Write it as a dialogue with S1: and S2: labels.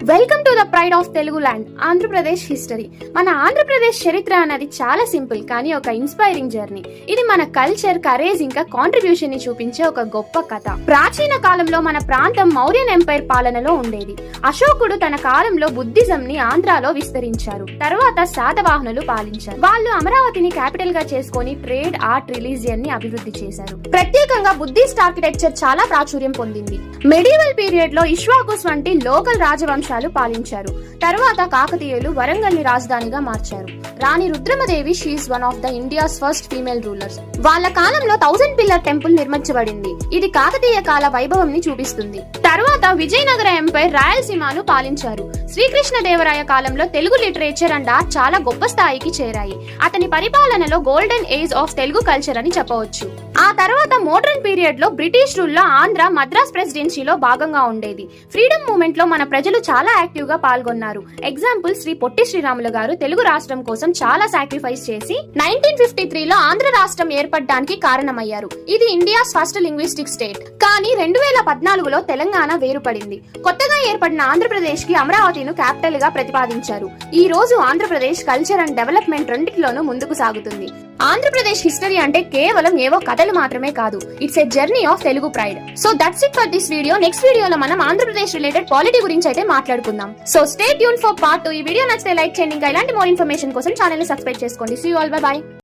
S1: Welcome to the pride of Telugu land Andhra Pradesh history. మన ఆంధ్రప్రదేశ్ చరిత్ర అనేది చాలా సింపుల్ కానీ ఒక ఇన్స్పైరింగ్ జర్నీ. ఇది మన కల్చర్, కరేజ్ ఇంకా కాంట్రిబ్యూషన్ ని చూపించే ఒక గొప్ప కథ. ప్రాచీన కాలంలో మన ప్రాంతం మౌర్యన్ ఎంపైర్ పాలనలో ఉండేది. అశోకుడు తన కాలంలో బుద్ధిజం ని ఆంధ్రాలో విస్తరించారు. తర్వాత శాతవాహనులు పాలించారు. వాళ్ళు అమరావతిని క్యాపిటల్ గా చేసుకుని ట్రేడ్, ఆర్ట్, రిలీజియన్ ని అభివృద్ధి చేశారు. ప్రత్యేకంగా బుద్ధిస్ట్ ఆర్కిటెక్చర్ చాలా ప్రాచుర్యం పొందింది. మెడివల్ పీరియడ్ లో ఇష్వాకుస్ వంటి లోకల్ రాజవంశాలు పాలించారు. తర్వాత కాకతీయులు వరంగల్ ని రాజధానిగా మార్చారు. Rani Rudramadevi she is one of the India's first female rulers. వాళ్ళ కాలంలో 1000 పిల్లర్ టెంపుల్ నిర్మించబడింది. ఇది కాకతీయ కాల వైభవం ని చూపిస్తుంది. తర్వాత విజయనగర ఎంపైర్ రాయలసీమను పాలించారు. శ్రీకృష్ణదేవరాయ కాలంలో తెలుగు లిటరేచర్ అండ్ ఆర్ట్ చాలా గొప్ప స్థాయికి చేరాయి. అతని పరిపాలనలో golden age of Telugu culture అని చెప్పవచ్చు. ఆ తర్వాత మోడర్న్ పీరియడ్ లో బ్రిటిష్ రూల్ లో ఆంధ్ర మద్రాస్ ప్రెసిడెన్సీలో భాగంగా ఉండేది. ఫ్రీడమ్ మూవ్మెంట్ లో మన ప్రజలు చాలా యాక్టివ్ గా పాల్గొన్నారు. ఎగ్జాంపుల్ శ్రీ పొట్టి శ్రీరాములు గారు తెలుగు రాష్ట్రం కోసం చాలా సాక్రిఫైస్ చేసి 1953 లో ఆంధ్ర రాష్ట్రం ఏర్పడడానికి కారణమయ్యారు. ఇది ఇండియాస్ ఫస్ట్ లింగ్విస్టిక్ స్టేట్. కానీ 2014లో తెలంగాణ వేరుపడింది. కొత్తగా ఏర్పడిన ఆంధ్రప్రదేశ్ కి అమరావతిను క్యాపిటల్ గా ప్రతిపాదించారు. ఈ రోజు ఆంధ్రప్రదేశ్ కల్చర్ అండ్ డెవలప్మెంట్ రెండింటిలోనూ ముందుకు సాగుతుంది. ఆంధ్రప్రదేశ్ హిస్టరీ అంటే కేవలం ఏవో కథలు మాత్రమే కాదు. It's a journey of Telugu pride. So that's it for this video. Next వీడియోలో మనం ఆంధ్రప్రదేశ్ రిలేటెడ్ పాలిటీ గురించి అయితే మాట్లాడుకుందాం. So stay tune for part 2. ఈ వీడియో నచ్చితే లైక్ చేయండి. ఇంకా ఇలాంటి మోర్ ఇన్ఫర్మేషన్ కోసం ఛానల్ ని సబ్స్క్రైబ్ చేసుకోండి. See you all, bye by.